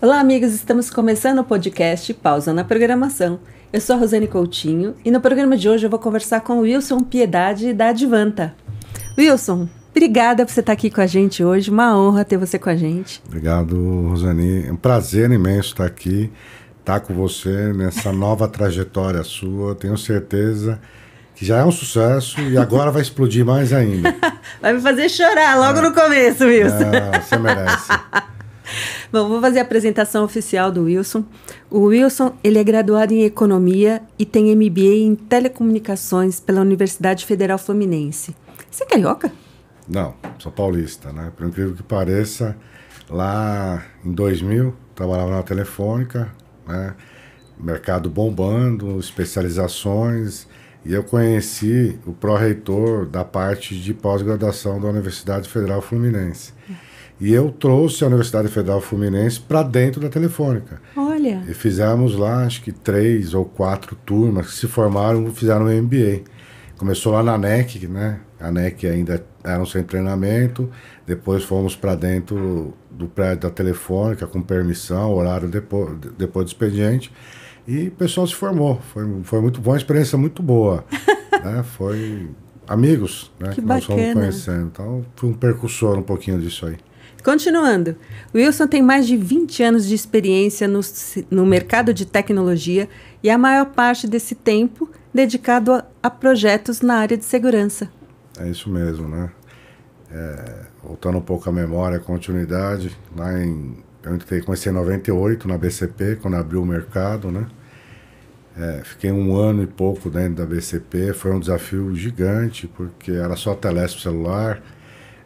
Olá, amigos! Estamos começando o podcast Pausa na Programação. Eu sou a Rosane Coutinho e no programa de hoje eu vou conversar com o Wilson Piedade da Advanta. Wilson, obrigada por você estar aqui com a gente hoje. Uma honra ter você com a gente. Obrigado, Rosane. É um prazer imenso estar aqui, estar com você nessa nova trajetória sua. Tenho certeza que já é um sucesso e agora vai explodir mais ainda. Vai me fazer chorar logo no começo, Wilson. Não, você merece. Bom, vou fazer a apresentação oficial do Wilson. O Wilson, ele é graduado em Economia e tem MBA em Telecomunicações pela Universidade Federal Fluminense. Você é carioca? Não, sou paulista, né? Por incrível que pareça, lá em 2000, trabalhava na Telefônica, né? Mercado bombando, especializações, e eu conheci o pró-reitor da parte de pós-graduação da Universidade Federal Fluminense. E eu trouxe a Universidade Federal Fluminense para dentro da Telefônica. Olha! E fizemos lá, acho que 3 ou 4 turmas que se formaram e fizeram um MBA. Começou lá na NEC, né? A NEC ainda era um centro de treinamento. Depois fomos para dentro do prédio da Telefônica, com permissão, horário depois do expediente. E o pessoal se formou. Foi muito bom, uma experiência muito boa. Né? Foi amigos, né? Que nós fomos bacana. conhecendo. Então, fui um percussor um pouquinho disso aí. Continuando, o Wilson tem mais de 20 anos de experiência no mercado de tecnologia e a maior parte desse tempo dedicado a projetos na área de segurança. É isso mesmo, né? Voltando um pouco à memória, a continuidade, comecei em 98 na BCP, quando abriu o mercado, né? Fiquei 1 ano e pouco dentro da BCP, foi um desafio gigante, porque era só teléfono celular.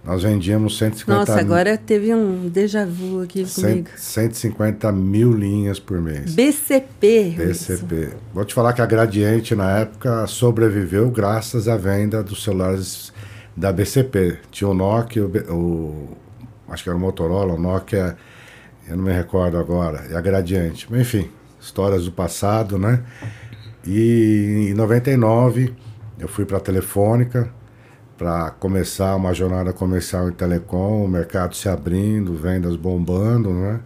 Nós vendíamos 150 Nossa, agora teve um déjà vu aqui comigo. 150 mil linhas por mês. BCP. BCP. Wilson. Vou te falar que a Gradiente, na época, sobreviveu graças à venda dos celulares da BCP. Tinha o Nokia, acho que era o Motorola, o Nokia, eu não me recordo agora, e a Gradiente. Mas, enfim, histórias do passado, né? E em 99, eu fui para a Telefônica, para começar uma jornada comercial em telecom, o mercado se abrindo, vendas bombando, né?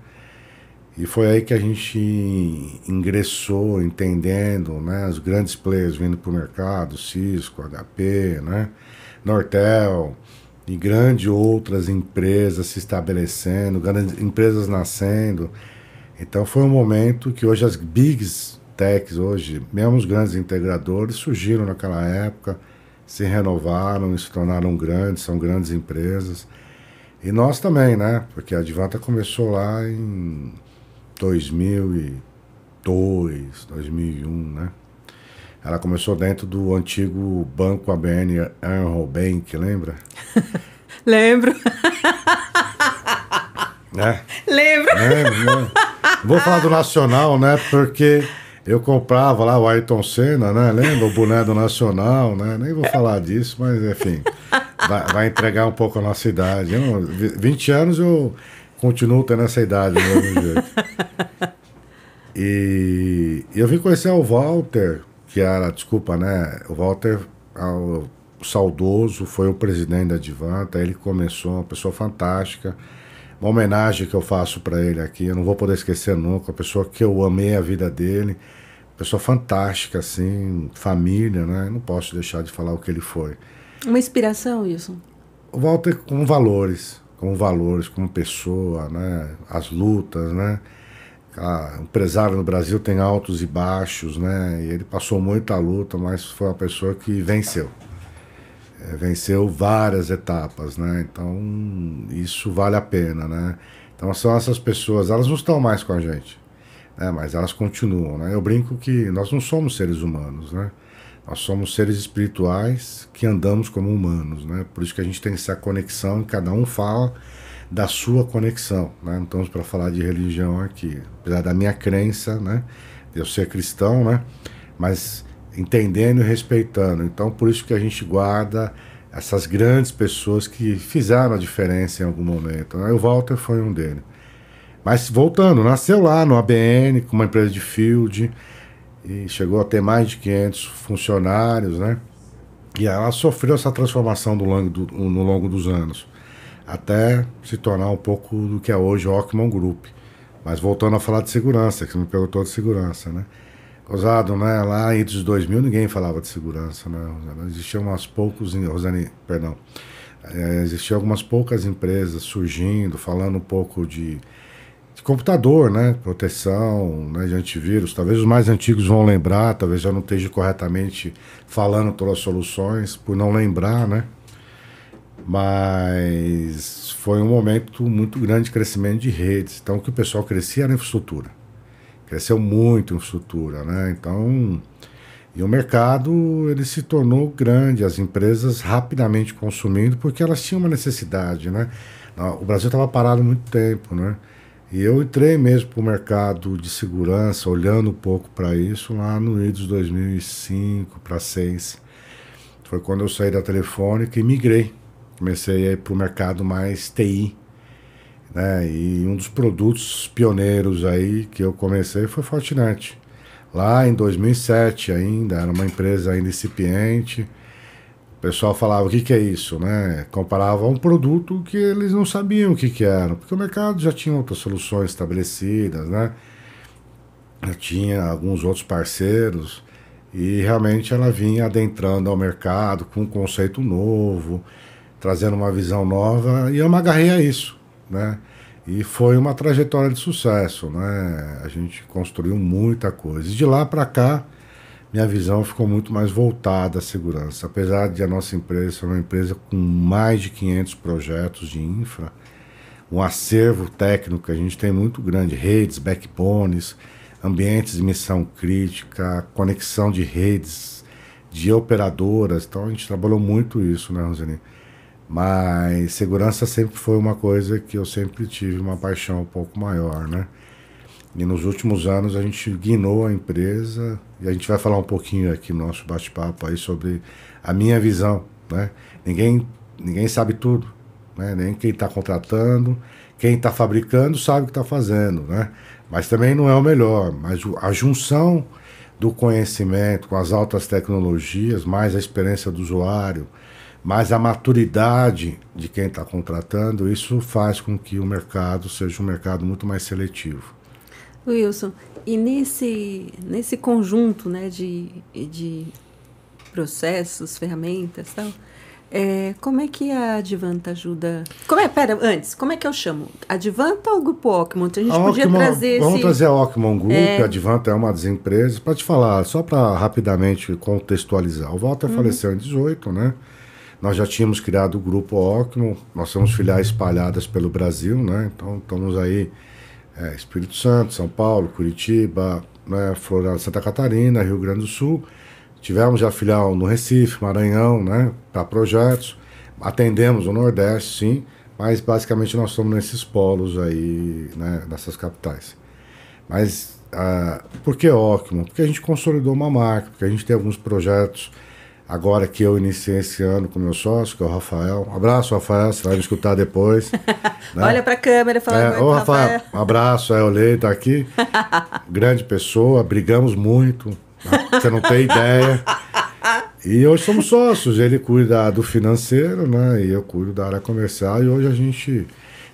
E foi aí que a gente ingressou, entendendo, né? Os grandes players vindo para o mercado, Cisco, HP, né? Nortel, e grandes outras empresas se estabelecendo, grandes empresas nascendo. Então foi um momento que hoje as big techs, hoje, mesmo os grandes integradores, surgiram naquela época, se renovaram e se tornaram grandes, são grandes empresas. E nós também, né? Porque a Advanta começou lá em 2002, 2001, né? Ela começou dentro do antigo banco ABN AMRO Bank, lembra? Lembro. Lembro. Lembro. Vou falar do Nacional, né? Porque eu comprava lá o Ayrton Senna, né? Lembra? O boné do Nacional, né? Nem vou falar disso, mas enfim. Vai entregar um pouco a nossa idade. 20 anos eu continuo tendo essa idade do mesmo jeito. E eu vim conhecer o Walter, que era, desculpa, né? O Walter, o saudoso, foi o presidente da Advanta. Ele começou, uma pessoa fantástica. Uma homenagem que eu faço para ele aqui, eu não vou poder esquecer nunca, a pessoa que eu amei a vida dele, pessoa fantástica, assim, família, né? Não posso deixar de falar o que ele foi. Uma inspiração, Wilson? O Walter com valores, como pessoa, né? As lutas, né? O empresário no Brasil tem altos e baixos, né? E ele passou muita luta, mas foi uma pessoa que venceu. Venceu várias etapas, né? Então, isso vale a pena, né? Então, são essas pessoas, elas não estão mais com a gente, né? Mas elas continuam, né? Eu brinco que nós não somos seres humanos, né? Nós somos seres espirituais que andamos como humanos, né? Por isso que a gente tem essa conexão e cada um fala da sua conexão, né? Não estamos para falar de religião aqui, apesar da minha crença, né? De eu ser cristão, né? Mas entendendo e respeitando. Então, por isso que a gente guarda essas grandes pessoas que fizeram a diferença em algum momento, né? O Walter foi um deles. Mas voltando, nasceu lá no ABN, com uma empresa de field, e chegou a ter mais de 500 funcionários, né? E ela sofreu essa transformação no longo dos anos, até se tornar um pouco do que é hoje o Ockman Group, Mas voltando a falar de segurança, que você me perguntou de segurança, né? Rosado, né? Lá entre os 2000 ninguém falava de segurança, né, Rosane? Existiam umas poucos, Rosane, perdão, existiam algumas poucas empresas surgindo, falando um pouco de computador, né? Proteção, né? De antivírus. Talvez os mais antigos vão lembrar, talvez já não esteja corretamente falando todas as soluções, por não lembrar, né? Mas foi um momento muito grande de crescimento de redes. Então, o que o pessoal crescia era a infraestrutura. Cresceu muito a infraestrutura, né? Então, e o mercado ele se tornou grande, as empresas rapidamente consumindo, porque elas tinham uma necessidade, né? O Brasil estava parado há muito tempo, né? E eu entrei mesmo para o mercado de segurança, olhando um pouco para isso, lá no idos 2005 para 2006. Foi quando eu saí da Telefônica e migrei. Comecei a ir para o mercado mais TI, né? E um dos produtos pioneiros aí que eu comecei foi Fortinet. Lá em 2007 ainda, era uma empresa ainda incipiente. O pessoal falava, o que é isso, né? Comparava a um produto que eles não sabiam o que era, porque o mercado já tinha outras soluções estabelecidas, né? Já tinha alguns outros parceiros e realmente ela vinha adentrando ao mercado com um conceito novo, trazendo uma visão nova, e eu me agarrei a isso, né? E foi uma trajetória de sucesso, né? A gente construiu muita coisa. E de lá para cá, minha visão ficou muito mais voltada à segurança. Apesar de a nossa empresa ser uma empresa com mais de 500 projetos de infra, um acervo técnico que a gente tem muito grande, redes, backbones, ambientes de missão crítica, conexão de redes, de operadoras. Então a gente trabalhou muito isso, né, Rosane? Mas segurança sempre foi uma coisa que eu sempre tive uma paixão um pouco maior, né? E nos últimos anos a gente guinou a empresa e a gente vai falar um pouquinho aqui no nosso bate-papo aí sobre a minha visão, né? Ninguém sabe tudo, né? Nem quem está contratando, quem está fabricando sabe o que está fazendo, né? Mas também não é o melhor. Mas a junção do conhecimento com as altas tecnologias, mais a experiência do usuário, mas a maturidade de quem está contratando, isso faz com que o mercado seja um mercado muito mais seletivo. Wilson, e nesse conjunto, né, de processos, ferramentas e tal, como é que a Advanta ajuda? Como é que eu chamo? Advanta ou Grupo Ockman? A gente podia trazer Vamos trazer a Ockman Group, a Advanta é uma das empresas. Para te falar, só para rapidamente contextualizar, o Walter faleceu em 2018, né? Nós já tínhamos criado o Grupo Ockman, nós temos filiais espalhadas pelo Brasil, né? Então estamos aí, Espírito Santo, São Paulo, Curitiba, né? Florida, Santa Catarina, Rio Grande do Sul. Tivemos já filial no Recife, Maranhão, né? Para projetos. Atendemos o Nordeste, sim, mas basicamente nós estamos nesses polos aí, né? Nessas capitais. Mas por que Ockman? Porque a gente consolidou uma marca, porque a gente tem alguns projetos. Agora que eu iniciei esse ano com meu sócio, que é o Rafael. Um abraço, Rafael, você vai me escutar depois. Né? Olha para a câmera e fala ô, Rafael. Um abraço, o Lei tá aqui. Grande pessoa, brigamos muito. Você não tem ideia. E hoje somos sócios. Ele cuida do financeiro, né? E eu cuido da área comercial. E hoje a gente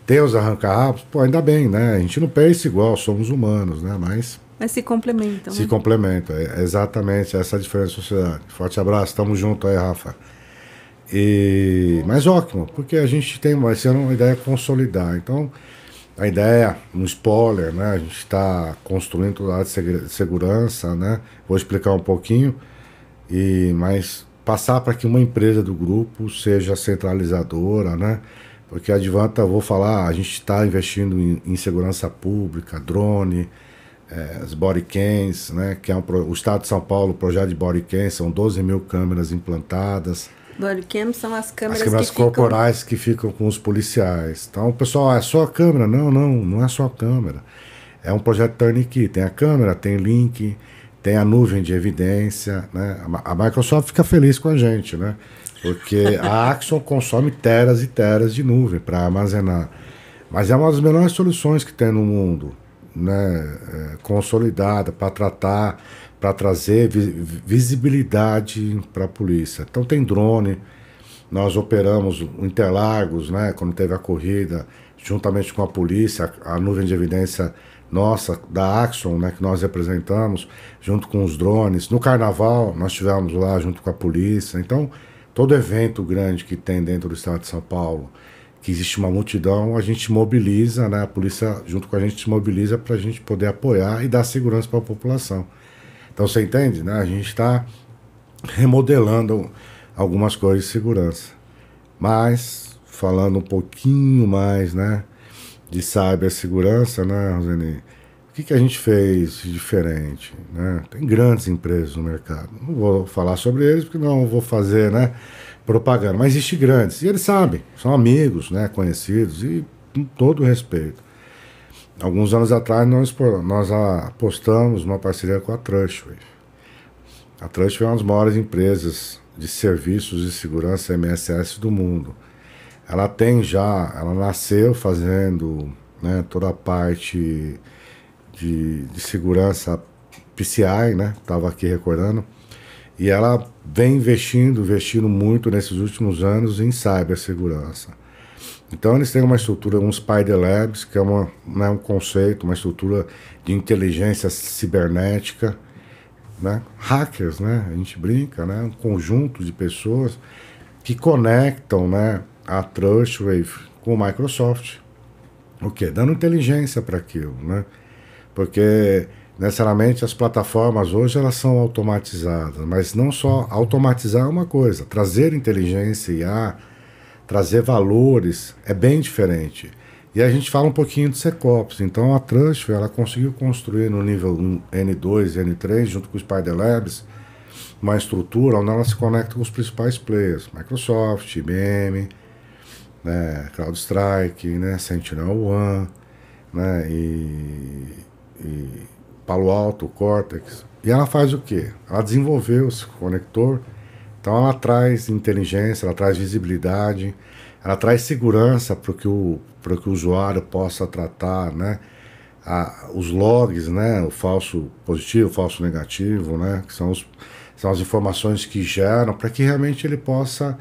tem os arranca-rabos. Pô, ainda bem, né? A gente não pensa igual, somos humanos, né? Mas se complementam. Se complementam, é exatamente essa a diferença da sociedade. Forte abraço, tamo junto aí, Rafa. Mas ótimo, porque a gente vai ser uma ideia consolidar. Então, a ideia, um spoiler, né? A gente está construindo toda a área de segurança, né? Vou explicar um pouquinho, mas passar para que uma empresa do grupo seja centralizadora, né? Porque a Advanta, vou falar, a gente está investindo em segurança pública, drone, as bodycams, né, que é o Estado de São Paulo, o projeto de bodycams, são 12 mil câmeras implantadas. Bodycams são as câmeras, corporais que ficam com os policiais. Então o pessoal, é só a câmera? Não é só a câmera. É um projeto turnkey, tem a câmera, tem link, tem a nuvem de evidência, né? A Microsoft fica feliz com a gente, né? Porque a Axon consome teras e teras de nuvem para armazenar. Mas é uma das melhores soluções que tem no mundo, né, consolidada para tratar, para trazer visibilidade para a polícia. Então tem drone, nós operamos o Interlagos, né, quando teve a corrida, juntamente com a polícia, a nuvem de evidência nossa, da Axon, né, que nós representamos, junto com os drones. No Carnaval, nós estivemos lá junto com a polícia. Então, todo evento grande que tem dentro do estado de São Paulo, que existe uma multidão, a gente mobiliza, né, a polícia junto com a gente se mobiliza para a gente poder apoiar e dar segurança para a população. Então, você entende, né? A gente está remodelando algumas coisas de segurança. Mas, falando um pouquinho mais, né, de cibersegurança, né, Roseni? O que a gente fez de diferente, né? Tem grandes empresas no mercado. Não vou falar sobre eles, porque não vou fazer, né, propaganda. Mas existem grandes. E eles sabem, são amigos, né, conhecidos, e com todo respeito. Alguns anos atrás, nós apostamos numa parceria com a Trustwave. A Trustwave é uma das maiores empresas de serviços de segurança MSS do mundo. Ela nasceu fazendo, né, toda a parte de segurança PCI, né, estava aqui recordando, e ela vem investindo muito nesses últimos anos em cibersegurança. Então eles têm uma estrutura, um Spider Labs, que é um conceito, uma estrutura de inteligência cibernética, né, hackers, né, a gente brinca, né, um conjunto de pessoas que conectam, né, a Trustwave com o Microsoft. O quê? Dando inteligência para aquilo, né? Porque, necessariamente, as plataformas hoje elas são automatizadas, mas não só automatizar é uma coisa, trazer inteligência e trazer valores é bem diferente. E a gente fala um pouquinho de SecOps. Então, a Trustwave ela conseguiu construir no nível N2 e N3, junto com o Spider Labs, uma estrutura onde ela se conecta com os principais players, Microsoft, IBM, né, CrowdStrike, né, SentinelOne, né, e Palo Alto, Cortex. E ela faz o quê? Ela desenvolveu esse conector, então ela traz inteligência, ela traz visibilidade, ela traz segurança para que o usuário possa tratar, né, os logs, né, o falso positivo, o falso negativo, né, que são as informações que geram, para que realmente ele possa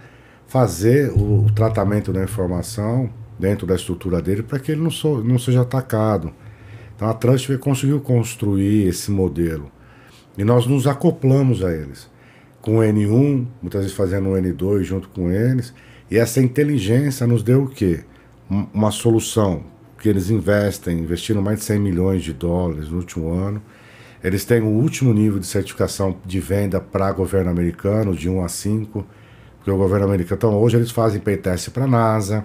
fazer o tratamento da informação dentro da estrutura dele para que ele não seja atacado. Então a Trustwave conseguiu construir esse modelo e nós nos acoplamos a eles, com o N1, muitas vezes fazendo o N2 junto com eles, e essa inteligência nos deu o quê? Uma solução que eles investiram mais de 100 milhões de dólares no último ano. Eles têm o último nível de certificação de venda para governo americano, de 1 a 5, porque o governo americano, então, hoje eles fazem paytest para a NASA,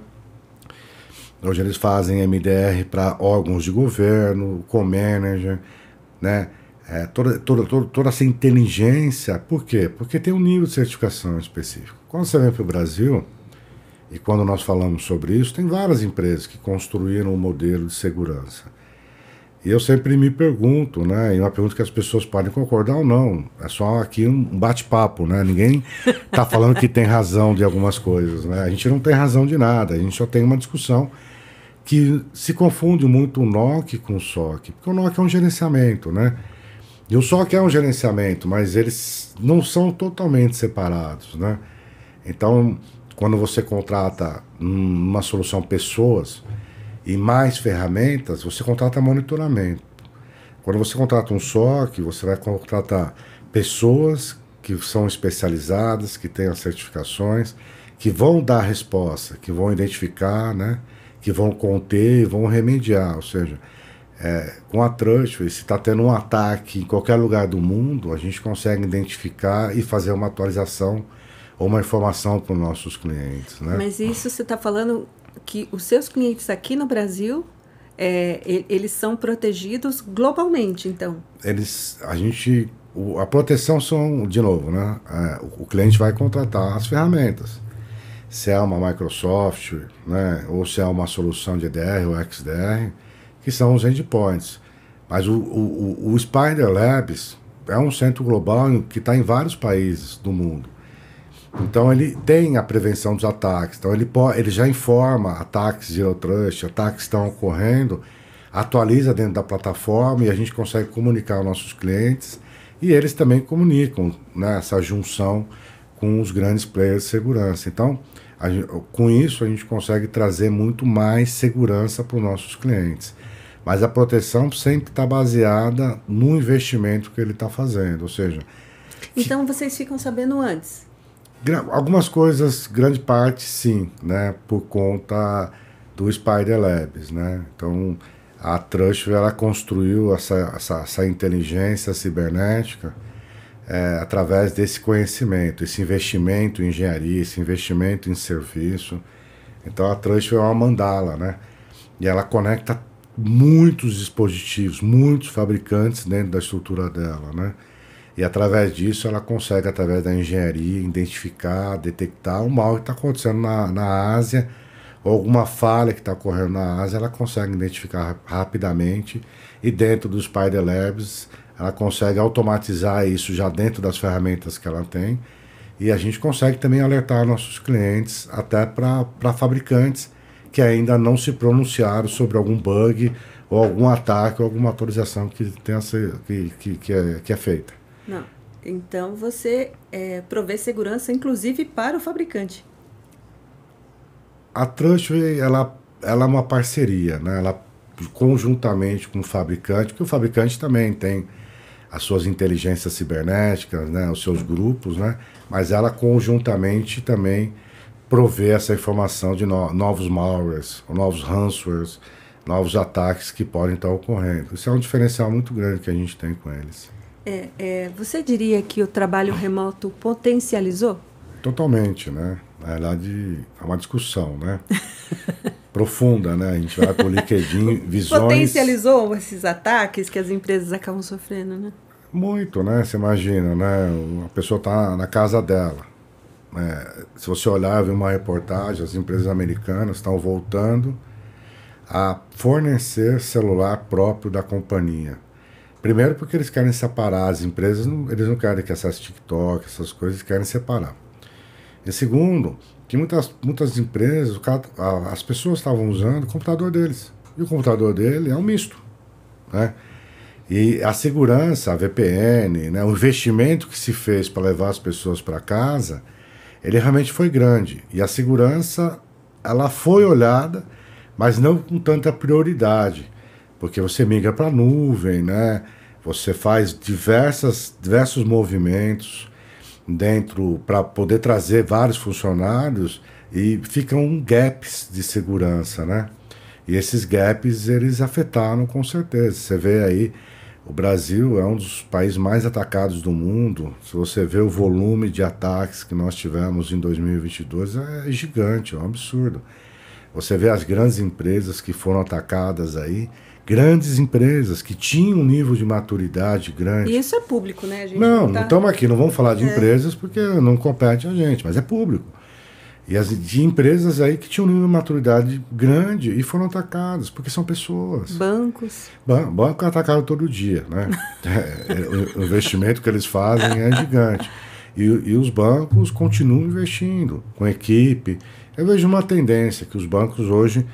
hoje eles fazem MDR para órgãos de governo, co-manager, né? Toda essa inteligência. Por quê? Porque tem um nível de certificação específico. Quando você vem para o Brasil, e quando nós falamos sobre isso, tem várias empresas que construíram um modelo de segurança. E eu sempre me pergunto, né? E uma pergunta que as pessoas podem concordar ou não. É só aqui um bate-papo, né? Ninguém está falando que tem razão de algumas coisas, né? A gente não tem razão de nada. A gente só tem uma discussão que se confunde muito o NOC com o SOC. Porque o NOC é um gerenciamento, né? E o SOC é um gerenciamento, mas eles não são totalmente separados, né? Então, quando você contrata uma solução pessoas e mais ferramentas, você contrata monitoramento. Quando você contrata um SOC, você vai contratar pessoas que são especializadas, que têm as certificações, que vão dar resposta, que vão identificar, né, que vão conter e vão remediar. Ou seja, com a Trustwave, se está tendo um ataque em qualquer lugar do mundo, a gente consegue identificar e fazer uma atualização ou uma informação para os nossos clientes, né? Mas isso você está falando que os seus clientes aqui no Brasil, eles são protegidos globalmente, então? A proteção são, de novo, né? O cliente vai contratar as ferramentas. Se é uma Microsoft, né? Ou se é uma solução de EDR ou XDR, que são os endpoints. Mas o Spider Labs é um centro global que está em vários países do mundo. Então ele tem a prevenção dos ataques, então ele já informa ataques Zero Trust, ataques que estão ocorrendo, atualiza dentro da plataforma e a gente consegue comunicar aos nossos clientes e eles também comunicam, né, essa junção com os grandes players de segurança. Então, com isso a gente consegue trazer muito mais segurança para os nossos clientes. Mas a proteção sempre está baseada no investimento que ele está fazendo, ou seja... Então vocês ficam sabendo antes? Algumas coisas, grande parte sim, né? Por conta do Spider Labs, né? Então, a Trustwave, ela construiu essa inteligência cibernética através desse conhecimento, esse investimento em engenharia, esse investimento em serviço. Então, a Trustwave é uma mandala, né? E ela conecta muitos dispositivos, muitos fabricantes dentro da estrutura dela, né? E através disso ela consegue, através da engenharia, identificar, detectar o mal que está acontecendo na Ásia, ou alguma falha que está ocorrendo na Ásia, ela consegue identificar rapidamente, e dentro dos Spider Labs ela consegue automatizar isso já dentro das ferramentas que ela tem, e a gente consegue também alertar nossos clientes, até para fabricantes que ainda não se pronunciaram sobre algum bug, ou algum ataque, ou alguma atualização que é feita. Não. Então você provê segurança, inclusive para o fabricante. A Trustwave, ela é uma parceria, né? Ela conjuntamente com o fabricante, porque o fabricante também tem as suas inteligências cibernéticas, né? Os seus grupos, né? Mas ela conjuntamente também provê essa informação de novos malwares, novos ransomwares, novos ataques que podem estar ocorrendo. Isso é um diferencial muito grande que a gente tem com eles. Você diria que o trabalho remoto potencializou? Totalmente, né? Na verdade, é uma discussão, né? Profunda, né? A gente vai para o LinkedIn, visões... Potencializou esses ataques que as empresas acabam sofrendo, né? Muito, né? Você imagina, né? A pessoa está na casa dela. Se você olhar, ver uma reportagem, as empresas americanas estão voltando a fornecer celular próprio da companhia. Primeiro porque eles querem separar as empresas, eles não querem que acesse TikTok, essas coisas, querem separar. E segundo, que muitas empresas, as pessoas estavam usando o computador deles. E o computador dele é um misto, né? E a segurança, a VPN, né, o investimento que se fez para levar as pessoas para casa, ele realmente foi grande. E a segurança, ela foi olhada, mas não com tanta prioridade. Porque você migra para a nuvem, né? Você faz diversos movimentos dentro para poder trazer vários funcionários e ficam gaps de segurança, né? E esses gaps, eles afetaram com certeza. Você vê aí, o Brasil é um dos países mais atacados do mundo. Se você vê o volume de ataques que nós tivemos em 2022, é gigante, é um absurdo. Você vê as grandes empresas que foram atacadas aí, grandes empresas que tinham um nível de maturidade grande. E isso é público, né? A gente não estamos aqui, não vamos falar de empresas porque não compete a gente, mas é público. E de empresas aí que tinham um nível de maturidade grande e foram atacadas, porque são pessoas. Bancos. Banco é atacado todo dia, né? O investimento que eles fazem é gigante. E os bancos continuam investindo com equipe. Eu vejo uma tendência que os bancos hoje,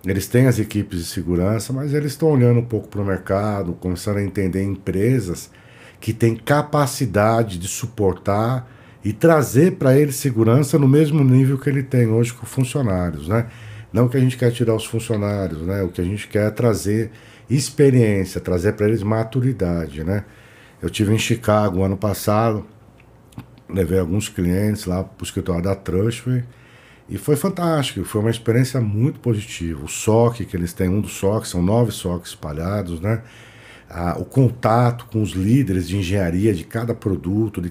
eles têm as equipes de segurança, mas eles estão olhando um pouco para o mercado, começando a entender empresas que têm capacidade de suportar e trazer para eles segurança no mesmo nível que ele tem hoje com funcionários, né? Não que a gente quer tirar os funcionários, né? O que a gente quer é trazer experiência, trazer para eles maturidade, né? Eu tive em Chicago ano passado, levei alguns clientes lá para o escritório da Trustwave, e foi fantástico, foi uma experiência muito positiva. O SOC que eles têm, um dos SOCs, são 9 SOCs espalhados, né? O contato com os líderes de engenharia de cada produto,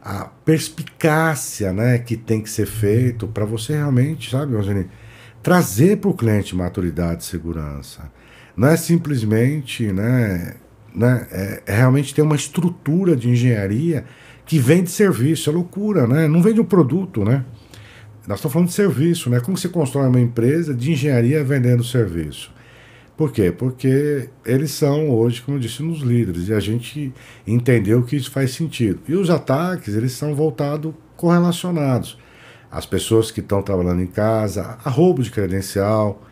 a perspicácia, né, que tem que ser feito para você realmente, sabe, Rosane, trazer para o cliente maturidade e segurança. Não é simplesmente, né, realmente ter uma estrutura de engenharia que vem de serviço, é loucura, né? Não vem de um produto, né? Nós estamos falando de serviço, né? Como se constrói uma empresa de engenharia vendendo serviço? Por quê? Porque eles são hoje, como eu disse, nos líderes, e a gente entendeu que isso faz sentido. E os ataques, eles são voltados, correlacionados. As pessoas que estão trabalhando em casa, a roubo de credencial,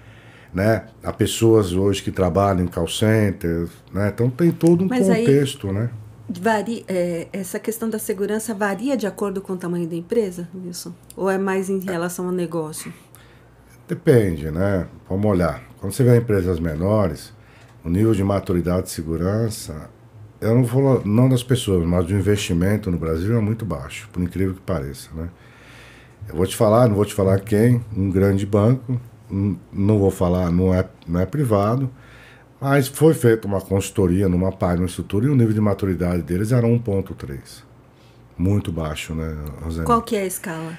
né? Há pessoas hoje que trabalham em call centers, né? Então tem todo um contexto, né? Essa questão da segurança varia de acordo com o tamanho da empresa, Wilson? Ou é mais em relação ao negócio? Depende, né? Vamos olhar. Quando você vê empresas menores, o nível de maturidade de segurança, eu não vou não das pessoas, mas do investimento no Brasil é muito baixo, por incrível que pareça, né? Eu vou te falar, não vou te falar quem, um grande banco, não vou falar, não é privado, mas foi feita uma consultoria numa página, numa estrutura, e o nível de maturidade deles era 1,3. Muito baixo, né, Rosane? Qual que é a escala?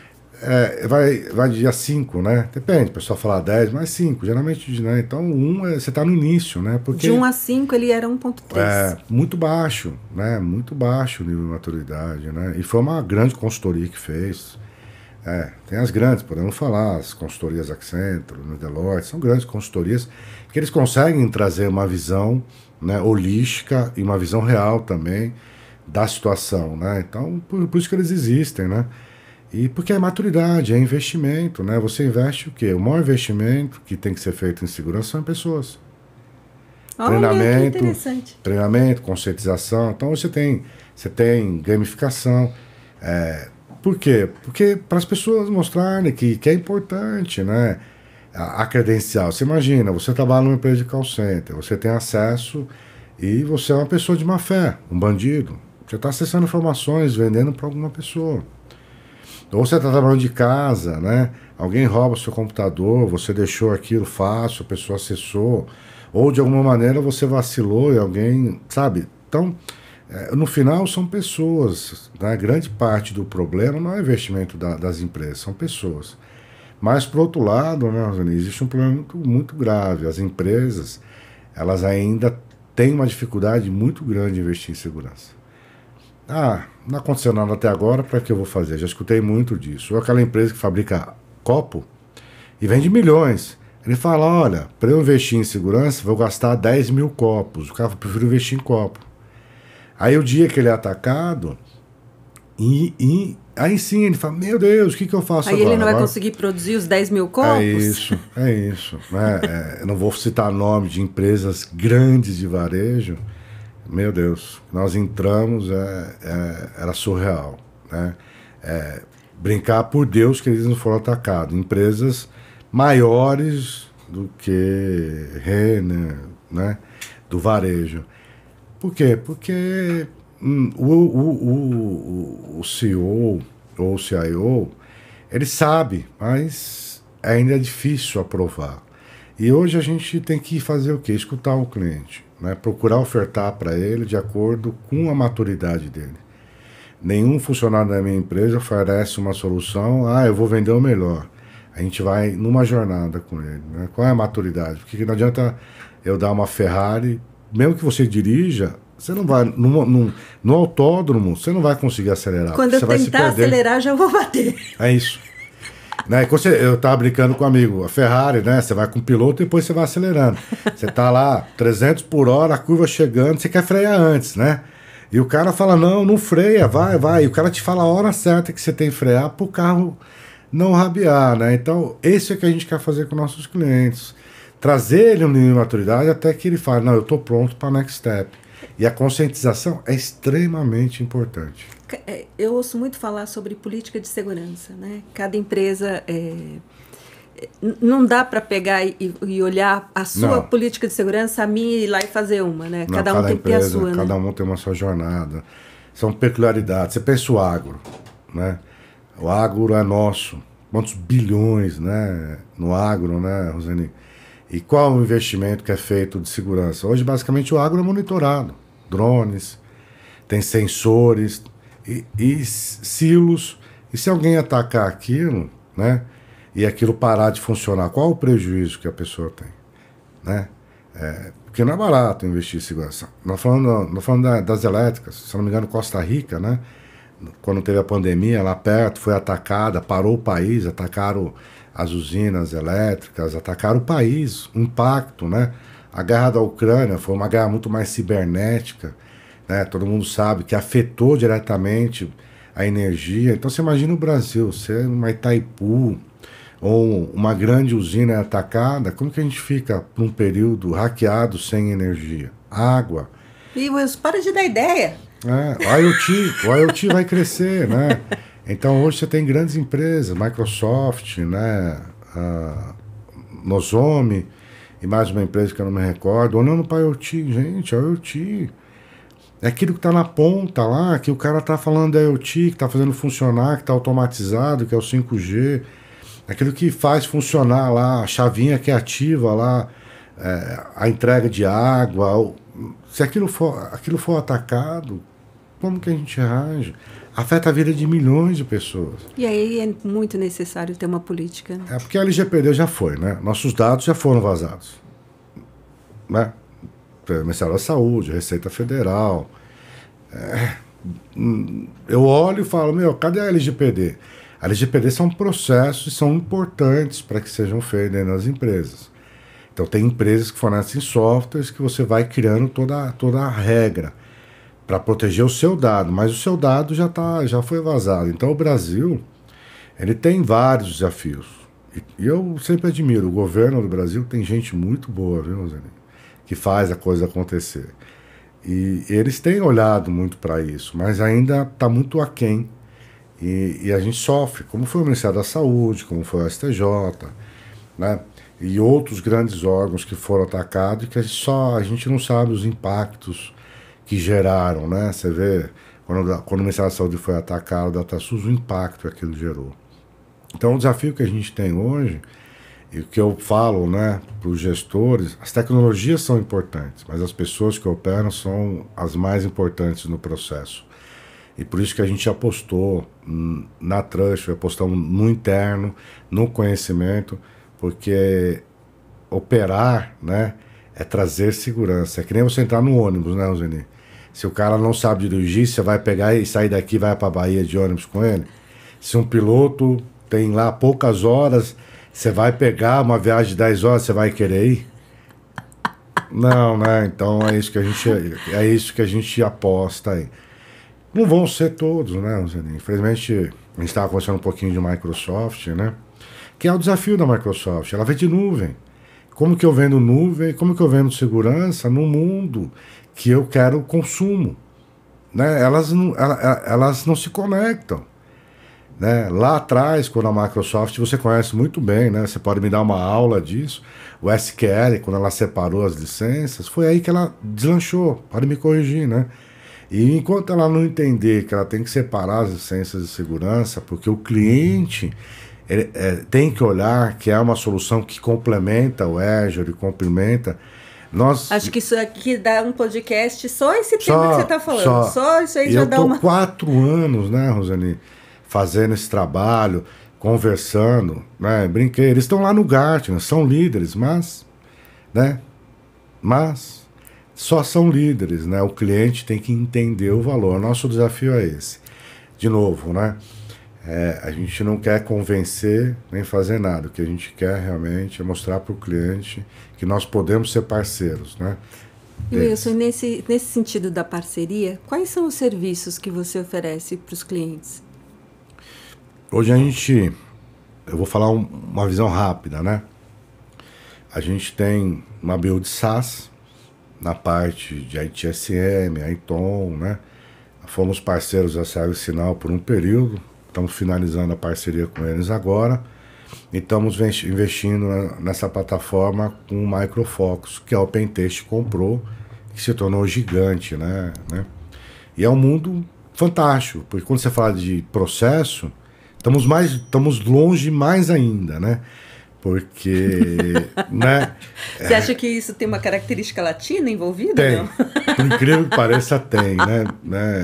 Vai de a 5, né? Depende, o pessoal fala 10, mas 5, geralmente, né? Então, você está no início, né? Porque de 1 a 5 ele era 1,3. Muito baixo, né? Muito baixo o nível de maturidade, né? E foi uma grande consultoria que fez. Tem as grandes, podemos falar, as consultorias Accenture, Deloitte, são grandes consultorias que eles conseguem trazer uma visão, né, holística e uma visão real também da situação, né? Então, por isso que eles existem, né? E porque é maturidade, é investimento, né? Você investe o quê? O maior investimento que tem que ser feito em segurança são em pessoas. Olha, que interessante. Treinamento, conscientização. Então você tem gamificação. Por quê? Porque para as pessoas mostrarem que é importante, né? A credencial. Você imagina, você trabalha numa empresa de call center, você tem acesso e você é uma pessoa de má fé, um bandido. Você está acessando informações, vendendo para alguma pessoa. Ou você está trabalhando de casa, né? Alguém rouba seu computador, você deixou aquilo fácil, a pessoa acessou, ou de alguma maneira você vacilou e alguém, sabe? Então, no final são pessoas, né? Grande parte do problema não é investimento das empresas, são pessoas. Mas, por outro lado, né, Rosane, existe um problema muito, muito grave. As empresas, elas ainda têm uma dificuldade muito grande de investir em segurança. Não aconteceu nada até agora, para que eu vou fazer? Já escutei muito disso. Ou aquela empresa que fabrica copo e vende milhões. Ele fala, olha, para eu investir em segurança, vou gastar 10 mil copos. O cara prefere investir em copo. Aí o dia que ele é atacado, aí sim ele fala, meu Deus, o que eu faço agora? Aí ele não vai conseguir produzir os 10 mil copos? É isso. Né? Eu não vou citar nome de empresas grandes de varejo. Meu Deus, nós entramos, era surreal, né? Brincar por Deus que eles não foram atacados. Empresas maiores do que Renner, né? Do varejo. Por quê? Porque o CEO ou o CIO, ele sabe, mas ainda é difícil aprovar. E hoje a gente tem que fazer o quê? Escutar o cliente. Né, procurar ofertar para ele de acordo com a maturidade dele. Nenhum funcionário da minha empresa oferece uma solução, eu vou vender o melhor. A gente vai numa jornada com ele. Né? Qual é a maturidade? Porque não adianta eu dar uma Ferrari, mesmo que você dirija, você não vai, no autódromo, você não vai conseguir acelerar. Quando eu tentar acelerar, já vou bater. É isso. Né? Eu tava brincando com um amigo, a Ferrari, né? Você vai com o piloto e depois você vai acelerando. Você tá lá, 300 por hora, a curva chegando, você quer frear antes, né? E o cara fala, não freia, vai. E o cara te fala a hora certa que você tem que frear pro carro não rabiar, né? Então, esse é o que a gente quer fazer com nossos clientes. Trazer ele um nível de maturidade até que ele fale, não, eu tô pronto para next step. E a conscientização é extremamente importante. Eu ouço muito falar sobre política de segurança, né? Cada empresa não dá para pegar e olhar a sua política de segurança, a minha, e ir lá e fazer uma, né? Cada um tem que ter a sua, cada um tem uma sua jornada. São peculiaridades. Você pensa o agro, né? O agro é nosso. Quantos bilhões, né? No agro, né, Rosane? E qual o investimento que é feito de segurança? Hoje, basicamente, o agro é monitorado. Drones, tem sensores e silos. E se alguém atacar aquilo, né? E aquilo parar de funcionar, qual o prejuízo que a pessoa tem? Né? Porque não é barato investir em segurança. Nós falando das elétricas, se não me engano, Costa Rica, né? Quando teve a pandemia, lá perto, foi atacada, parou o país, atacaram as usinas elétricas, atacaram o país, o impacto, né? A guerra da Ucrânia foi uma guerra muito mais cibernética, né? Todo mundo sabe que afetou diretamente a energia. Então você imagina o Brasil, ser uma Itaipu, ou uma grande usina é atacada, como que a gente fica por um período hackeado sem energia? Água. E para de dar ideia. O IoT vai crescer, né? Então hoje você tem grandes empresas, Microsoft, né? Nozomi, e mais uma empresa que eu não me recordo, olhando para a IoT. Gente, a IoT é aquilo que está na ponta lá, que o cara está falando da IoT, que está fazendo funcionar, que está automatizado, que é o 5G, aquilo que faz funcionar lá, a chavinha que ativa lá, a entrega de água. Se aquilo for atacado, como que a gente reage? Afeta a vida de milhões de pessoas. E aí é muito necessário ter uma política. Né? É porque a LGPD já foi, né? Nossos dados já foram vazados, né? Ministério da Saúde, Receita Federal. Eu olho e falo, meu, cadê a LGPD? A LGPD são processos e são importantes para que sejam feitos dentro das empresas. Então tem empresas que fornecem softwares que você vai criando toda a regra para proteger o seu dado, mas o seu dado já foi vazado. Então o Brasil, ele tem vários desafios. E eu sempre admiro, o governo do Brasil tem gente muito boa, viu, Rosane? Que faz a coisa acontecer. E eles têm olhado muito para isso, mas ainda está muito aquém. E a gente sofre, como foi o Ministério da Saúde, como foi o STJ, né? E outros grandes órgãos que foram atacados e que a gente não sabe os impactos que geraram, né? Você vê, quando o Ministério da Saúde foi atacado, o DataSUS, o impacto que aquilo gerou. Então, o desafio que a gente tem hoje, e o que eu falo, né, para os gestores, as tecnologias são importantes, mas as pessoas que operam são as mais importantes no processo. E por isso que a gente apostou na Trust, apostamos no interno, no conhecimento, porque operar, né, é trazer segurança. É que nem você entrar no ônibus, né, Roseni? Se o cara não sabe dirigir, você vai pegar e sair daqui e vai para a Bahia de ônibus com ele. Se um piloto tem lá poucas horas, você vai pegar uma viagem de 10 horas, você vai querer ir? Não, né? Então é isso que a gente aposta aí. Não vão ser todos, né, Roseni? Infelizmente, a gente estava conversando um pouquinho de Microsoft, né? Que é o desafio da Microsoft. Ela vende nuvem. Como que eu vendo nuvem? Como que eu vendo segurança no mundo que eu quero consumo? Né? Elas não se conectam. Né? Lá atrás, quando a Microsoft, você conhece muito bem, né? Você pode me dar uma aula disso. O SQL, quando ela separou as licenças, foi aí que ela deslanchou. Pode me corrigir, né? E enquanto ela não entender que ela tem que separar as licenças de segurança, porque o cliente tem que olhar que é uma solução que complementa o Azure, complementa. Acho que isso aqui dá um podcast só esse tema que você está falando. Só isso aí já dá uma... Eu estou 4 anos, né, Rosane, fazendo esse trabalho, conversando, né, brinquei. Eles estão lá no Gartner, são líderes, mas só são líderes, né? O cliente tem que entender o valor. Nosso desafio é esse. De novo, né? A gente não quer convencer nem fazer nada. O que a gente quer realmente é mostrar para o cliente que nós podemos ser parceiros, né? E Wilson, nesse sentido da parceria, quais são os serviços que você oferece para os clientes? Hoje eu vou falar uma visão rápida, né? A gente tem uma build SaaS na parte de ITSM, ITOM, né? Fomos parceiros da ServiceNow por um período, estamos finalizando a parceria com eles agora e estamos investindo nessa plataforma com o Micro Focus, que a OpenText comprou, que se tornou gigante, né? E é um mundo fantástico, porque quando você fala de processo, estamos longe mais ainda, né? Porque, né? Você acha que isso tem uma característica latina envolvida? Tem. Não? Por incrível que pareça, tem, né?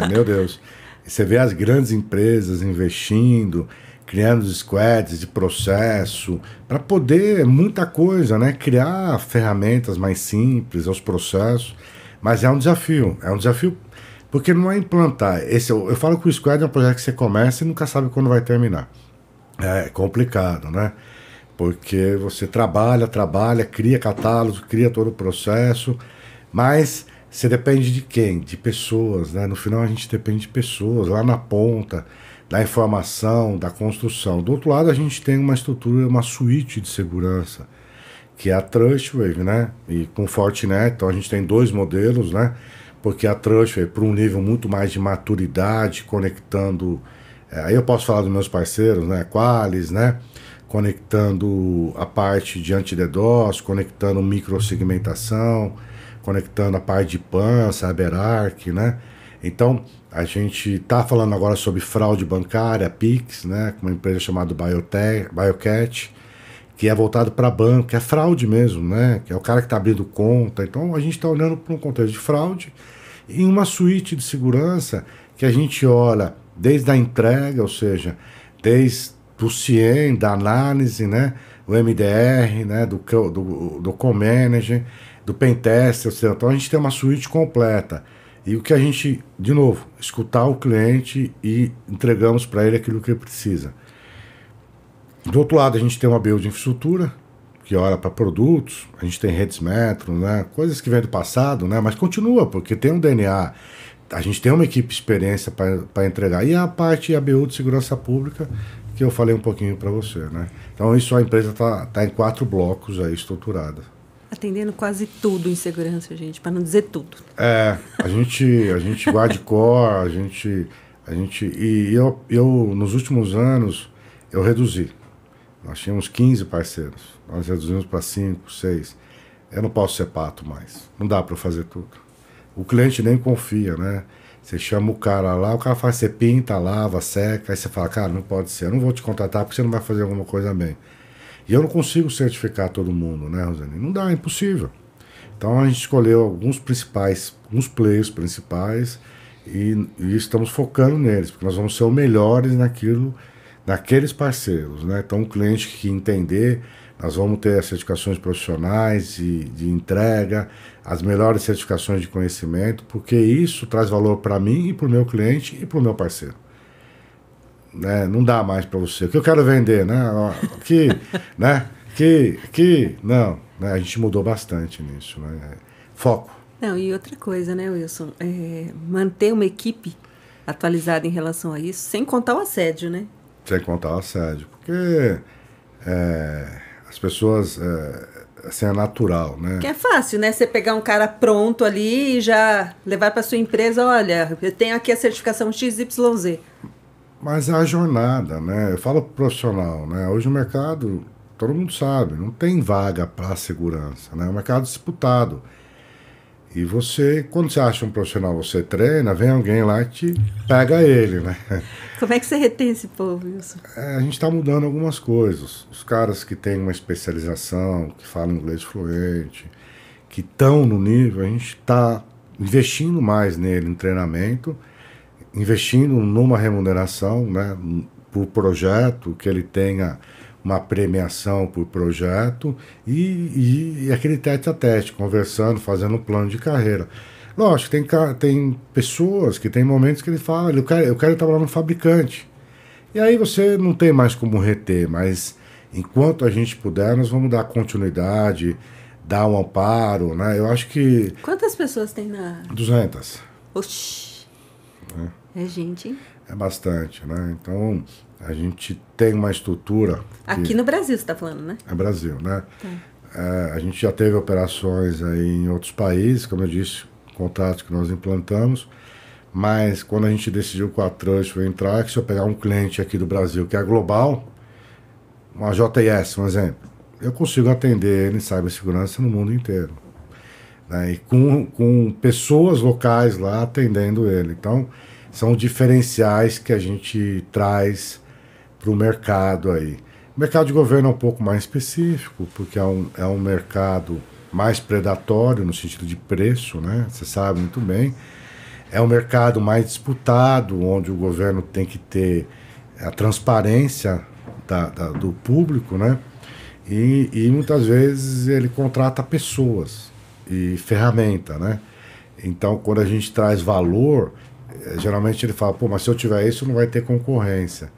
Meu Deus. Você vê as grandes empresas investindo, criando squads de processo, para poder muita coisa, né? Criar ferramentas mais simples aos processos. Mas é um desafio. É um desafio porque não é implantar. Eu falo que o squad é um projeto que você começa e nunca sabe quando vai terminar. É complicado, né? Porque você trabalha, cria catálogos, cria todo o processo, mas você depende de quem? De pessoas, né? No final a gente depende de pessoas, lá na ponta, da informação, da construção. Do outro lado a gente tem uma estrutura, uma suíte de segurança, que é a Trustwave, né? E com Fortinet, então a gente tem 2 modelos, né? Porque a Trustwave, para um nível muito mais de maturidade, conectando... aí eu posso falar dos meus parceiros, né? Qualys, né? conectando a parte de anti-DDoS, conectando microsegmentação, conectando a parte de PAN, CyberArk, né? Então, a gente está falando agora sobre fraude bancária, Pix, né? Com uma empresa chamada Biocat, que é voltado para banco, que é fraude mesmo, né? Que é o cara que está abrindo conta. Então, a gente está olhando para um contexto de fraude e uma suíte de segurança que a gente olha desde a entrega, ou seja, desde o CIEM, da análise, né? O MDR, né? Do Co-Manager, do Pentester, ou seja, então a gente tem uma suíte completa. E o que a gente, de novo, escutar o cliente e entregamos para ele aquilo que ele precisa. Do outro lado, a gente tem uma BU de infraestrutura, que olha para produtos, a gente tem redes metro, né? Coisas que vêm do passado, né? Mas continua, porque tem um DNA, a gente tem uma equipe de experiência para entregar. E a parte, a BU de segurança pública, que eu falei um pouquinho para você, né? Então, isso a empresa tá em 4 blocos aí estruturada. Atendendo quase tudo em segurança, gente, para não dizer tudo. A gente guarda-core, e eu, nos últimos anos, eu reduzi. Nós tínhamos 15 parceiros, nós reduzimos para 5, 6. Eu não posso ser pato mais, não dá para fazer tudo. O cliente nem confia, né? Você chama o cara lá, o cara faz, você pinta, lava, seca, aí você fala, cara, não pode ser, eu não vou te contratar porque você não vai fazer alguma coisa bem. E eu não consigo certificar todo mundo, né, Rosane? Não dá, é impossível. Então a gente escolheu alguns players principais e estamos focando neles, porque nós vamos ser os melhores naqueles parceiros, né? Então o cliente que entender, nós vamos ter as certificações profissionais de entrega, as melhores certificações de conhecimento, porque isso traz valor para mim e para o meu cliente e para o meu parceiro. Né? Não dá mais para você. O que eu quero vender, né? Não. Né? A gente mudou bastante nisso, né? Foco. Não, e outra coisa, né, Wilson? Manter uma equipe atualizada em relação a isso, sem contar o assédio, né? Sem contar o assédio. Porque as pessoas... assim, é natural, né? Que é fácil, né? Você pegar um cara pronto ali e já levar para sua empresa, olha, eu tenho aqui a certificação XYZ. Mas é a jornada, né? Eu falo pro profissional, né? Hoje o mercado, todo mundo sabe, não tem vaga para segurança, né? É um mercado disputado. E você, quando você acha um profissional, você treina, vem alguém lá e te pega ele, né? Como é que você retém esse povo, Wilson? A gente está mudando algumas coisas. Os caras que têm uma especialização, que falam inglês fluente, que estão no nível, a gente está investindo mais nele em treinamento, investindo numa remuneração, né, por projeto, que ele tenha uma premiação por projeto e aquele tete-a-tete, conversando, fazendo um plano de carreira. Lógico, tem pessoas que tem momentos que ele fala, eu quero trabalhar no fabricante. E aí você não tem mais como reter, mas enquanto a gente puder, nós vamos dar continuidade, dar um amparo, né? Eu acho que... Quantas pessoas tem na... 200. Oxi. É gente, hein? É bastante, né? Então, a gente tem uma estrutura... Aqui no Brasil você está falando, né? É Brasil, né? Tá. A gente já teve operações aí em outros países, como eu disse, contratos que nós implantamos, mas quando a gente decidiu com a Trust entrar, que se eu pegar um cliente aqui do Brasil que é global, uma JS, um exemplo, eu consigo atender ele em cibersegurança no mundo inteiro. Né? E com pessoas locais lá atendendo ele. Então, são diferenciais que a gente traz para o mercado aí. O mercado de governo é um pouco mais específico, porque é um mercado mais predatório no sentido de preço, né? Você sabe muito bem. É um mercado mais disputado, onde o governo tem que ter a transparência do público, né? E muitas vezes ele contrata pessoas e ferramenta, né? Então, quando a gente traz valor, geralmente ele fala, pô, mas se eu tiver isso, não vai ter concorrência.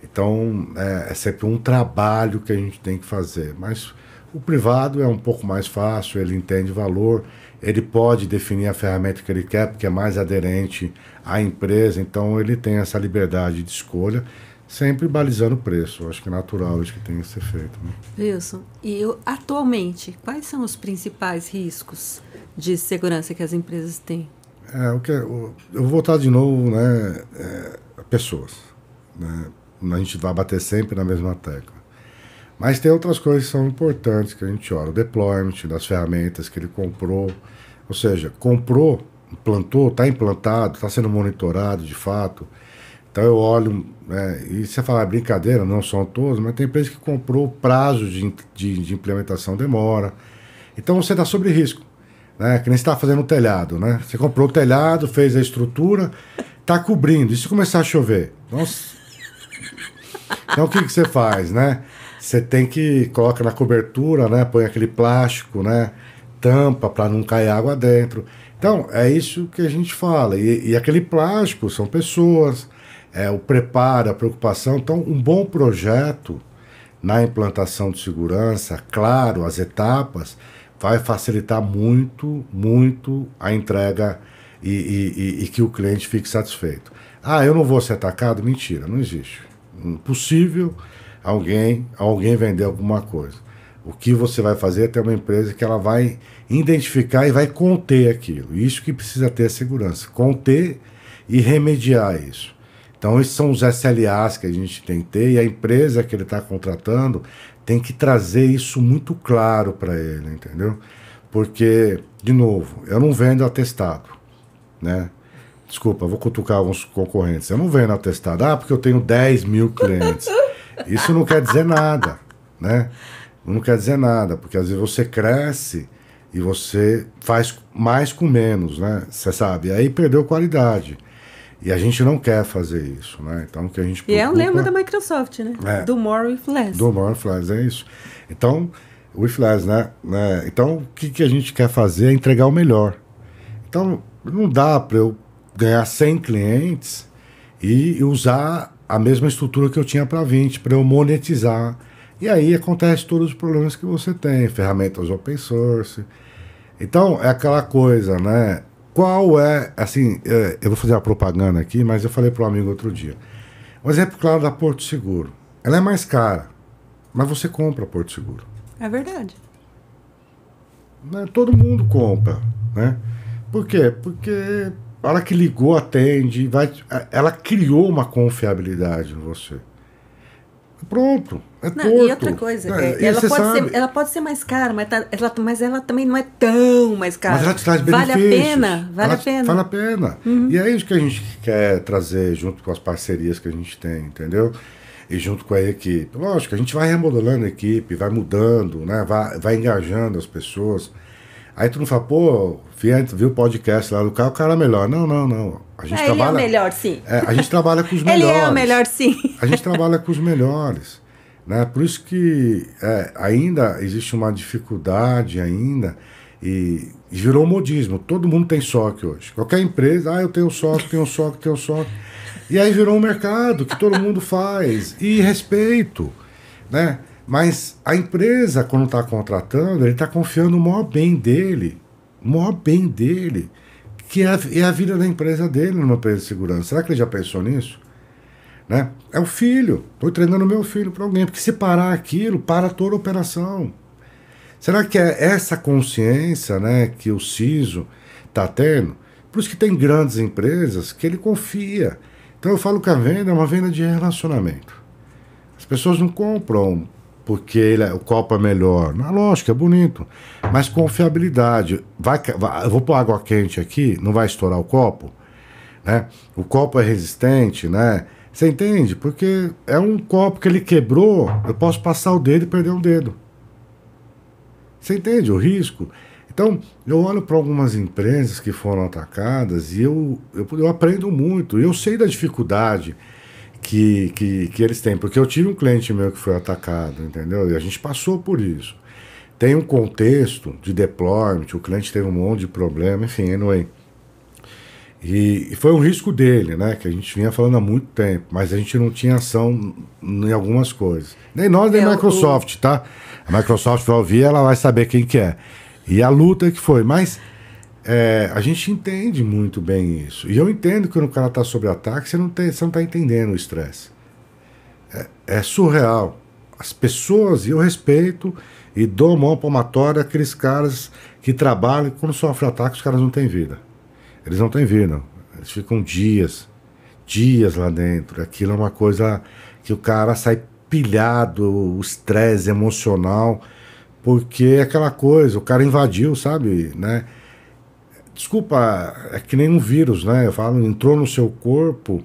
Então, é sempre um trabalho que a gente tem que fazer. Mas o privado é um pouco mais fácil, ele entende valor, ele pode definir a ferramenta que ele quer, porque é mais aderente à empresa, então ele tem essa liberdade de escolha, sempre balizando o preço. Eu acho que é natural isso que tem que ser feito. Né? Wilson, atualmente, quais são os principais riscos de segurança que as empresas têm? Eu vou voltar de novo, né? Pessoas. Né? A gente vai bater sempre na mesma tecla. Mas tem outras coisas que são importantes que a gente olha. O deployment das ferramentas que ele comprou. Ou seja, comprou, implantou, está implantado, está sendo monitorado de fato. Então eu olho, né, e você fala, brincadeira, não são todos, mas tem empresa que comprou, o prazo de implementação demora. Então você está sobre risco, né? Que nem você está fazendo um telhado, né? Você comprou o telhado, fez a estrutura, está cobrindo. E se começar a chover? Nossa. Então o que você faz, né? Você tem que coloca na cobertura, né? Põe aquele plástico, né? Tampa para não cair água dentro. Então é isso que a gente fala. E aquele plástico são pessoas, o preparo, a preocupação. Então um bom projeto na implantação de segurança, claro, as etapas, vai facilitar muito, muito a entrega e que o cliente fique satisfeito. Ah, eu não vou ser atacado? Mentira, não existe. Impossível alguém vender alguma coisa. O que você vai fazer é ter uma empresa que ela vai identificar e vai conter aquilo. Isso que precisa ter a segurança. Conter e remediar isso. Então, esses são os SLAs que a gente tem que ter, e a empresa que ele está contratando tem que trazer isso muito claro para ele, entendeu? Porque, de novo, eu não vendo atestado, né? Desculpa, vou cutucar alguns concorrentes. Eu não vendo atestado. Ah, porque eu tenho 10 mil clientes. Isso não quer dizer nada, né? Não quer dizer nada, porque às vezes você cresce e você faz mais com menos, né? Você sabe, aí perdeu qualidade. E a gente não quer fazer isso, né? Então o que a gente preocupa... E é o lema da Microsoft, né? Do more with less. Do more with less, é isso. Então, with less, né? Então, o que a gente quer fazer é entregar o melhor. Então, não dá para eu ganhar 100 clientes e usar a mesma estrutura que eu tinha para 20, para eu monetizar. E aí acontece todos os problemas que você tem, ferramentas open source. Então, é aquela coisa, né? Qual é, assim, eu vou fazer uma propaganda aqui, mas eu falei para um amigo outro dia. Um exemplo claro da Porto Seguro. Ela é mais cara, mas você compra a Porto Seguro. É verdade. Né? Todo mundo compra, né? Por quê? Porque a hora que ligou, atende, ela criou uma confiabilidade em você. Pronto, é Porto. E outra coisa, ela pode ser mais cara, mas ela também não é tão mais cara. Mas ela te traz benefícios. Vale a pena. Vale a pena. Uhum. E é isso que a gente quer trazer junto com as parcerias que a gente tem, entendeu? E junto com a equipe. Lógico, a gente vai remodelando a equipe, vai mudando, né? vai engajando as pessoas. Aí tu não fala, pô, viu o podcast lá do cara, o cara é melhor. Não. A gente trabalha, ele é o melhor, sim. A gente trabalha com os melhores. Ele é o melhor, sim. A gente trabalha com os melhores. Né? Por isso que ainda existe uma dificuldade ainda e virou modismo. Todo mundo tem SOC hoje. Qualquer empresa, eu tenho SOC, tenho SOC, tenho SOC. E aí virou um mercado que todo mundo faz. E respeito, né? Mas a empresa, quando está contratando, ele está confiando no maior bem dele, que é a vida da empresa dele numa empresa de segurança. Será que ele já pensou nisso? Né? É o filho. Estou treinando meu filho para alguém, porque se parar aquilo, para toda a operação. Será que é essa consciência, né, que o CISO está tendo? Por isso que tem grandes empresas que ele confia. Então eu falo que a venda é uma venda de relacionamento. As pessoas não compram porque o copo é melhor. Não, lógico, é bonito. Mas confiabilidade. Eu vou pôr água quente aqui, não vai estourar o copo? Né? O copo é resistente, né? Você entende? Porque é um copo que ele quebrou, eu posso passar o dedo e perder um dedo. Você entende o risco? Então, eu olho para algumas empresas que foram atacadas e eu aprendo muito. Eu sei da dificuldade que eles têm, porque eu tive um cliente meu que foi atacado, entendeu? E a gente passou por isso. Tem um contexto de deployment, o cliente teve um monte de problema, enfim, anyway. E foi um risco dele, né? Que a gente vinha falando há muito tempo, mas a gente não tinha ação em algumas coisas. Nem nós, nem a Microsoft, tá? A Microsoft vai ouvir, ela vai saber quem que é. E a luta que foi, mas a gente entende muito bem isso. E eu entendo que quando o cara está sob ataque, você não está entendendo o estresse. É surreal. As pessoas, e eu respeito e dou mão palmatória àqueles caras que trabalham, quando sofrem ataque, os caras não têm vida. Eles não têm vida. Eles ficam dias lá dentro. Aquilo é uma coisa que o cara sai pilhado, o estresse emocional, porque é aquela coisa, o cara invadiu, sabe, né? Desculpa, é que nem um vírus, né? Eu falo, entrou no seu corpo,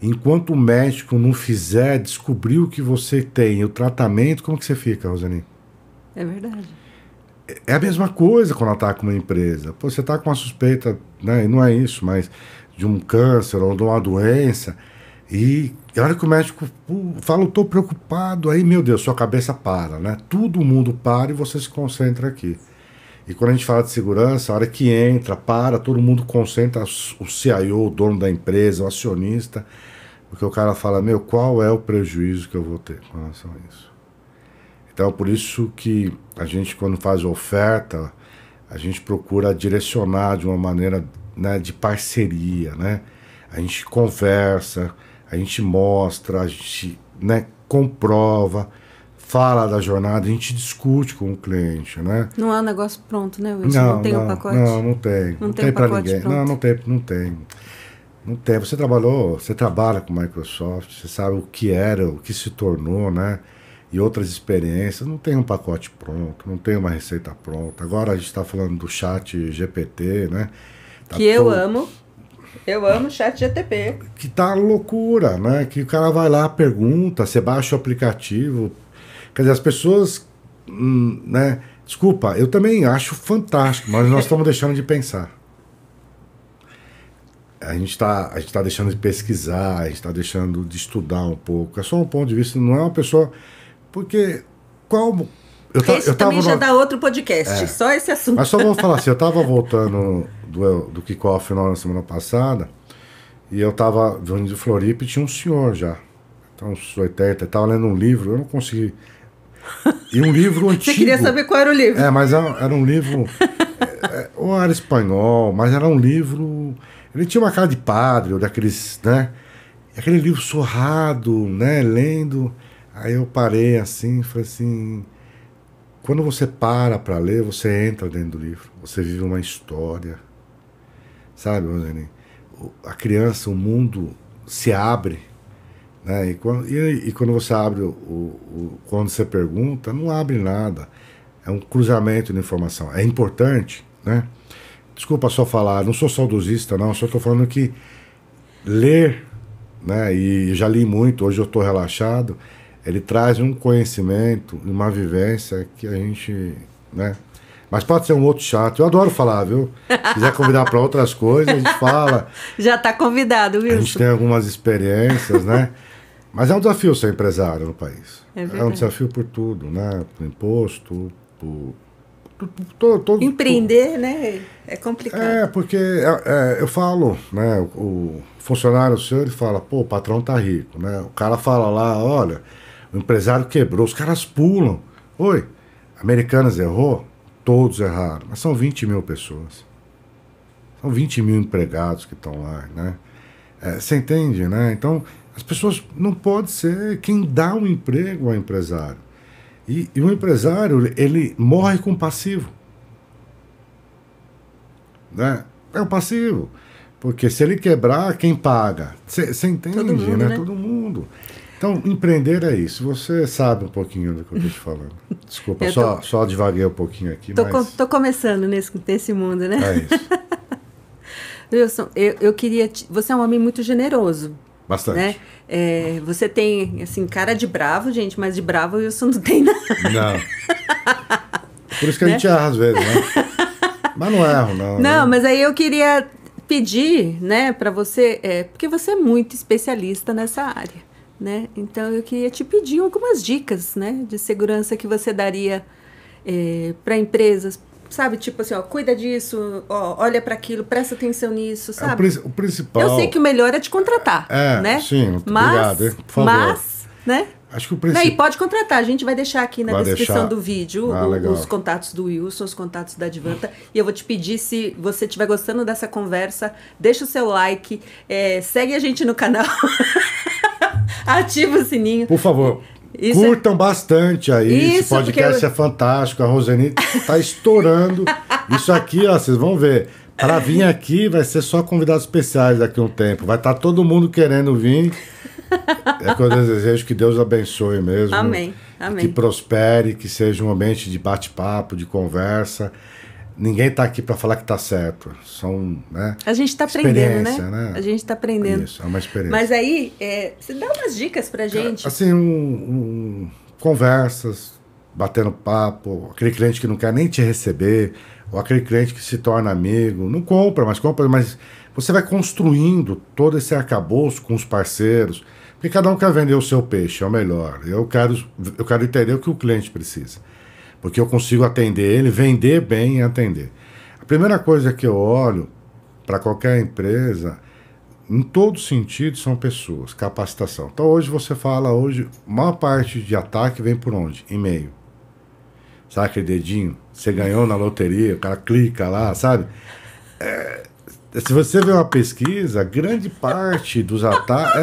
enquanto o médico não fizer descobrir o que você tem, o tratamento, como que você fica, Rosane? É verdade. É a mesma coisa quando ataca uma empresa. Pô, você está com uma suspeita, né? E não é isso, mas de um câncer ou de uma doença. E a hora que o médico fala, eu estou preocupado, aí, meu Deus, sua cabeça para, né? Todo mundo para e você se concentra aqui. E quando a gente fala de segurança, a hora que entra, para, todo mundo concentra, o CIO, o dono da empresa, o acionista, porque o cara fala, meu, qual é o prejuízo que eu vou ter com relação a isso? Então, por isso que a gente, quando faz oferta, a gente procura direcionar de uma maneira, né, de parceria, né? A gente conversa, a gente mostra, a gente, né, comprova, fala da jornada, a gente discute com o cliente, né? Não é um negócio pronto, né, Wilson? Não tem um pacote? Não tem. Não tem para pacote ninguém. pronto. Não tem. Você trabalha com Microsoft, você sabe o que era, o que se tornou, né? E outras experiências, não tem um pacote pronto, não tem uma receita pronta. Agora a gente está falando do chat GPT, né? Tá que eu amo o chat GTP. Que tá loucura, né? Que o cara vai lá, pergunta, você baixa o aplicativo. Quer dizer, as pessoas, né? Desculpa, eu também acho fantástico, mas nós estamos deixando de pensar. A gente tá deixando de pesquisar, a gente está deixando de estudar um pouco. É só um ponto de vista, não é uma pessoa... Porque Esse também já dá outro podcast, só esse assunto. Mas só vou falar assim, eu estava voltando do kickoff na semana passada, e eu estava vindo de Floripa e tinha um senhor já, então uns 80, estava lendo um livro, eu não consegui... E um livro antigo... Você queria saber qual era o livro? Mas era um livro... ou era espanhol, mas era um livro... Ele tinha uma cara de padre, ou daqueles, né? Aquele livro surrado, né? Lendo... Aí eu parei assim, falei assim, quando você para ler, você entra dentro do livro, você vive uma história, sabe, Rosane? A criança, o mundo se abre, né? E quando você abre, quando você pergunta, não abre nada, é um cruzamento de informação, é importante, né? Desculpa só falar, não sou saudosista não, só estou falando que ler, né? E já li muito, hoje eu estou relaxado. Ele traz um conhecimento, uma vivência que a gente, né? Mas pode ser um outro chato. Eu adoro falar, viu? Se quiser convidar para outras coisas, a gente fala. Já está convidado, Wilson. A gente tem algumas experiências, né? Mas é um desafio ser empresário no país. É um desafio por tudo, né? Por imposto, por... Empreender, né? É complicado. Porque eu falo, né? O funcionário seu, ele fala, pô, o patrão tá rico, né? O cara fala lá, olha... O empresário quebrou, os caras pulam. Oi, Americanas errou? Todos erraram, mas são 20 mil pessoas. São 20 mil empregados que estão lá, né? Você entende, né? Então, as pessoas não pode ser quem dá um emprego ao empresário. E o empresário, ele morre com passivo. Né? É o passivo. Porque se ele quebrar, quem paga? Você entende, todo mundo, né? Todo mundo. Então, empreender é isso. Você sabe um pouquinho do que eu estou te falando. Desculpa, só divaguei um pouquinho aqui. Tô começando nesse mundo, né? É isso. Wilson, eu queria... Você é um homem muito generoso. Bastante. Né? Você tem, assim, cara de bravo, gente, mas de bravo o Wilson não tem nada. Não. Por isso que a gente erra às vezes, né? Mas não erro, não. Não, mas aí eu queria pedir, né, para você... porque você é muito especialista nessa área. Né? Então eu queria te pedir algumas dicas, né, de segurança que você daria para empresas, sabe, tipo assim, ó, cuida disso, ó, olha para aquilo, presta atenção nisso, sabe? O principal. Eu sei que o melhor é te contratar, né? Sim, obrigado, por favor. Mas, né? Acho que o principal. E pode contratar, a gente vai deixar aqui na descrição do vídeo os contatos do Wilson, os contatos da Advanta. E eu vou te pedir, se você estiver gostando dessa conversa, deixa o seu like, segue a gente no canal, ativa o sininho. Por favor, curtam bastante aí. Esse podcast é fantástico. A Rosane tá estourando. Isso aqui, ó, vocês vão ver. Para vir aqui vai ser só convidados especiais daqui a um tempo. Vai estar todo mundo querendo vir. É que eu desejo que Deus abençoe mesmo. Amém, amém. Que prospere, que seja um ambiente de bate-papo, de conversa. Ninguém está aqui para falar que está certo. São, né, a gente está aprendendo, né? A gente está aprendendo. Isso, é uma experiência. Mas aí, você dá umas dicas pra gente. Assim, conversas, batendo papo, aquele cliente que não quer nem te receber, ou aquele cliente que se torna amigo, não compra, mas você vai construindo todo esse arcabouço com os parceiros, porque cada um quer vender o seu peixe, é o melhor. Eu quero entender o que o cliente precisa, porque eu consigo atender ele, vender bem e atender. A primeira coisa que eu olho para qualquer empresa, em todo sentido, são pessoas, capacitação. Então hoje você fala, a maior parte de ataque vem por onde? E-mail. Sabe aquele dedinho? Você ganhou na loteria, o cara clica lá, sabe? Se você vê uma pesquisa, grande parte dos ataques...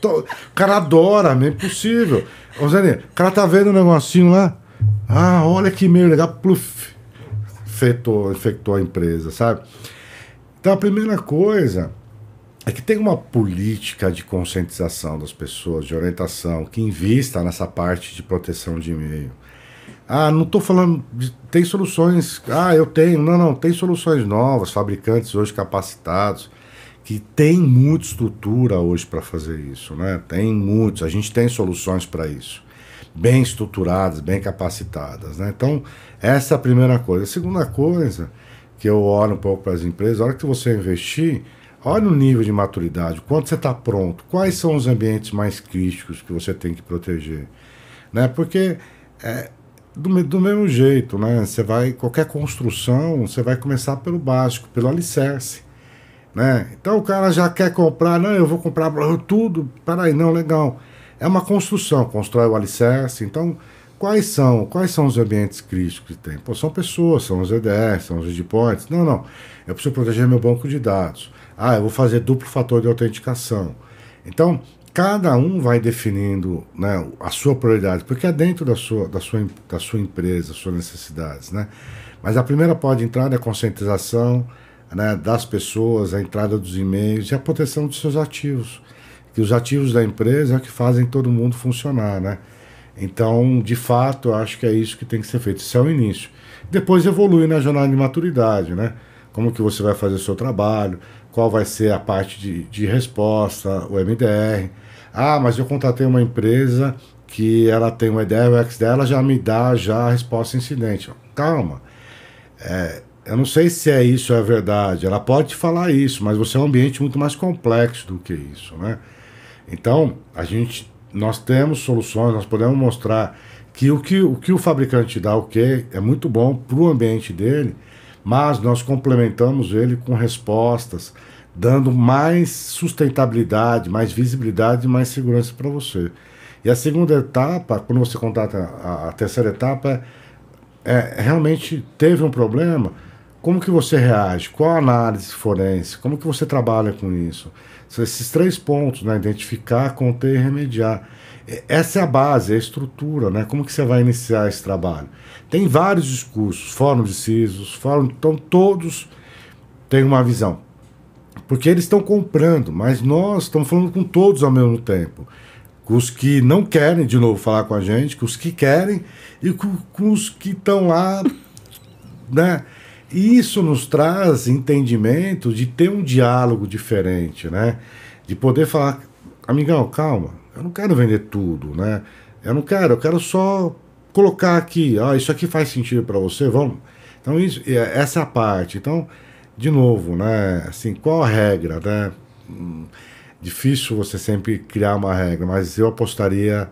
o cara adora, é impossível. Ô Zé, o cara tá vendo um negocinho lá, olha que e-mail legal, pluf, infectou a empresa, sabe? Então a primeira coisa é que tem uma política de conscientização das pessoas, de orientação, que invista nessa parte de proteção de e-mail. Não estou falando tem soluções, eu tenho, não, tem soluções novas, fabricantes hoje capacitados, que tem muita estrutura hoje para fazer isso, né? Tem muitos, a gente tem soluções para isso, bem estruturadas, bem capacitadas, né? Então, essa é a primeira coisa. A segunda coisa, que eu olho um pouco para as empresas, a hora que você investir, olha o nível de maturidade, quanto você está pronto, quais são os ambientes mais críticos que você tem que proteger, né? Porque do mesmo jeito, né? Qualquer construção, você vai começar pelo básico, pelo alicerce, né? Então o cara já quer comprar, não, eu vou comprar tudo, peraí, não, legal. É uma construção, constrói o alicerce. Então, quais são os ambientes críticos que tem? Pô, são pessoas, são os EDR, são os endpoints. Não, eu preciso proteger meu banco de dados. Eu vou fazer duplo fator de autenticação. Então, cada um vai definindo, né, a sua prioridade, porque é dentro da sua empresa, das suas necessidades, né? Mas a primeira porta de entrada é a conscientização, né, das pessoas, a entrada dos e-mails e a proteção dos seus ativos. Que os ativos da empresa é o que fazem todo mundo funcionar, né? Então, de fato, eu acho que é isso que tem que ser feito. Isso é o início. Depois evolui na jornada de maturidade, né? Como que você vai fazer o seu trabalho, qual vai ser a parte de resposta, o MDR. Mas eu contratei uma empresa que ela tem o EDR, o XDR, ela já me dá a resposta incidente. Calma. Eu não sei se isso é verdade. Ela pode te falar isso, mas você é um ambiente muito mais complexo do que isso, né? Então, nós temos soluções, nós podemos mostrar que o que o fabricante dá, é muito bom para o ambiente dele, mas nós complementamos ele com respostas, dando mais sustentabilidade, mais visibilidade e mais segurança para você. E a segunda etapa, quando você contrata a terceira etapa, realmente teve um problema, como que você reage? Qual a análise forense? Como que você trabalha com isso? São esses 3 pontos, né? Identificar, conter e remediar. Essa é a base, é a estrutura, né? Como que você vai iniciar esse trabalho? Tem vários discursos, fórum de CISOs, então todos têm uma visão. Porque eles estão comprando, mas nós estamos falando com todos ao mesmo tempo. Com os que não querem, de novo, falar com a gente, com os que querem e com os que estão lá, né? E isso nos traz entendimento de ter um diálogo diferente, né? De poder falar, amigão, calma, eu não quero vender tudo, né? Eu quero só colocar aqui, isso aqui faz sentido para você, vamos. Então, essa é a parte. Então, de novo, né? Assim, qual a regra, né? Difícil você sempre criar uma regra, mas eu apostaria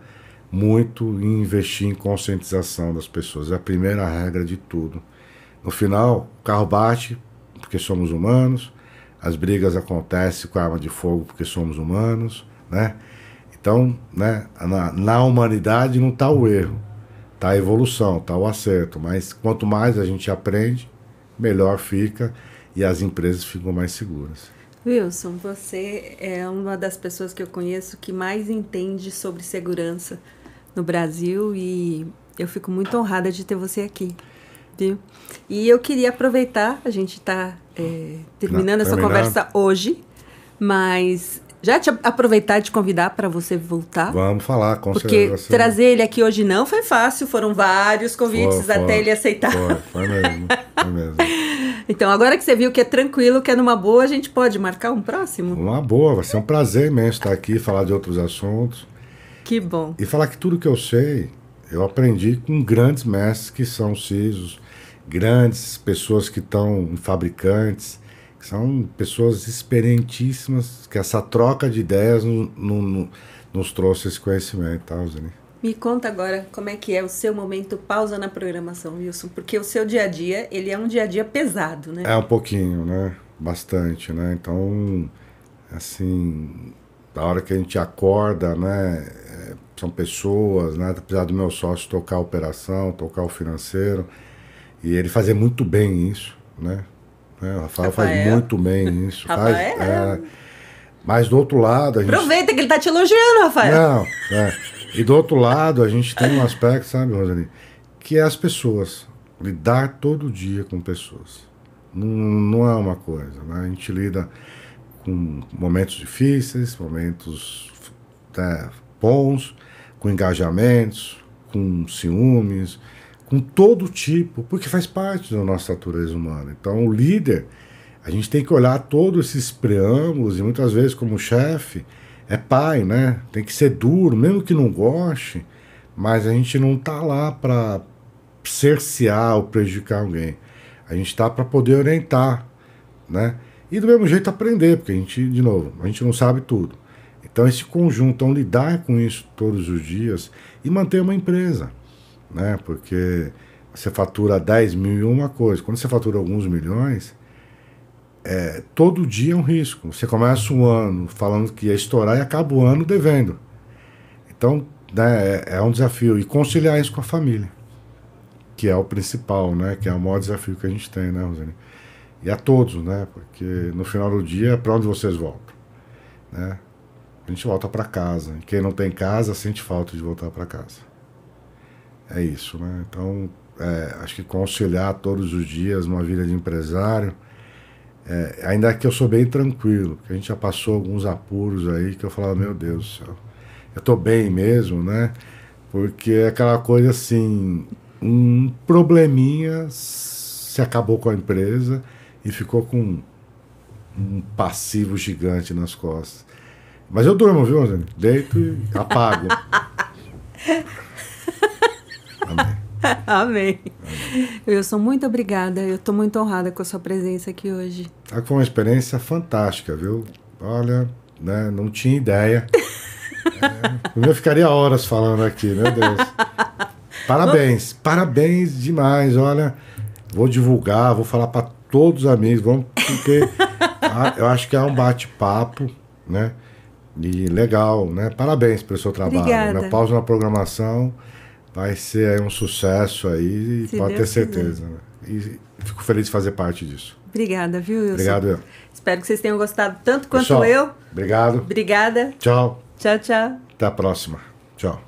muito em investir em conscientização das pessoas. É a primeira regra de tudo. No final, o carro bate porque somos humanos, as brigas acontecem com a arma de fogo porque somos humanos, né? Então, né, na humanidade não está o erro, está a evolução, está o acerto, mas quanto mais a gente aprende, melhor fica e as empresas ficam mais seguras. Wilson, você é uma das pessoas que eu conheço que mais entende sobre segurança no Brasil e eu fico muito honrada de ter você aqui. Viu? E eu queria aproveitar, a gente está terminando essa conversa hoje, mas Já te aproveitar e te convidar para você voltar. Vamos falar, com porque certeza. trazer ele aqui hoje não foi fácil, foram vários convites até ele aceitar. Foi mesmo, foi mesmo. Então, agora que você viu que é tranquilo, que é numa boa, a gente pode marcar um próximo? Uma boa, vai ser um prazer imenso estar aqui, falar de outros assuntos. Que bom. E falar que tudo que eu sei, eu aprendi com grandes mestres que são CISOs, grandes pessoas que estão em fabricantes, que são pessoas experientíssimas, que essa troca de ideias nos trouxe esse conhecimento, tá, Rosane? Me conta agora como é que é o seu momento pausa na programação, Wilson, porque o seu dia a dia, ele é um dia a dia pesado, né? É um pouquinho, né? Bastante, né? Então, assim, da hora que a gente acorda, né? São pessoas, né? Apesar do meu sócio tocar a operação, tocar o financeiro, e ele fazer muito bem isso, né? O Rafael faz muito bem isso. Rafael. Mas do outro lado, a gente... Aproveita que ele tá te elogiando, Rafael. Não, E do outro lado, a gente tem um aspecto, sabe, Rosane, que é as pessoas. Lidar todo dia com pessoas. Não é uma coisa, né? A gente lida com momentos difíceis, momentos bons, com engajamentos, com ciúmes, com todo tipo, porque faz parte da nossa natureza humana. Então, o líder, a gente tem que olhar todos esses preâmbulos, e muitas vezes, como chefe, é pai, né? Tem que ser duro, mesmo que não goste, mas a gente não tá lá para cercear ou prejudicar alguém. A gente está para poder orientar, né? E do mesmo jeito aprender, porque a gente, de novo, a gente não sabe tudo. Então esse conjunto, então lidar com isso todos os dias e manter uma empresa, né? Porque você fatura 10 mil e uma coisa. Quando você fatura alguns milhões, todo dia é um risco. Você começa o ano falando que ia estourar e acaba o ano devendo. Então, né, é um desafio. E conciliar isso com a família, que é o principal, né? Que é o maior desafio que a gente tem, né, Rosane? E a todos, né? Porque no final do dia, é para onde vocês voltam, né? A gente volta para casa. E quem não tem casa, sente falta de voltar para casa. É isso, né? Então, acho que conciliar todos os dias uma vida de empresário, ainda que eu sou bem tranquilo, porque a gente já passou alguns apuros aí que eu falava, meu Deus do céu, eu tô bem mesmo, né? Porque é aquela coisa assim, um probleminha se acabou com a empresa e ficou com um passivo gigante nas costas. Mas eu durmo, viu, Rosane? Deito e apago. Amém. Amém. Wilson, muito obrigada. Eu estou muito honrada com a sua presença aqui hoje. Foi uma experiência fantástica, viu? Olha, né, não tinha ideia. Eu ficaria horas falando aqui, meu Deus. Parabéns, parabéns demais. Olha, vou divulgar, vou falar para todos os amigos, porque eu acho que é um bate-papo, né? E legal, né? Parabéns pelo seu trabalho. Obrigada. Né? Pausa na programação vai ser aí um sucesso aí, pode ter certeza. Né? E fico feliz de fazer parte disso. Obrigada, viu, Wilson? Obrigado, eu. Espero que vocês tenham gostado tanto quanto Pessoal, eu. Obrigado. Obrigada. Tchau. Tchau, tchau. Até a próxima. Tchau.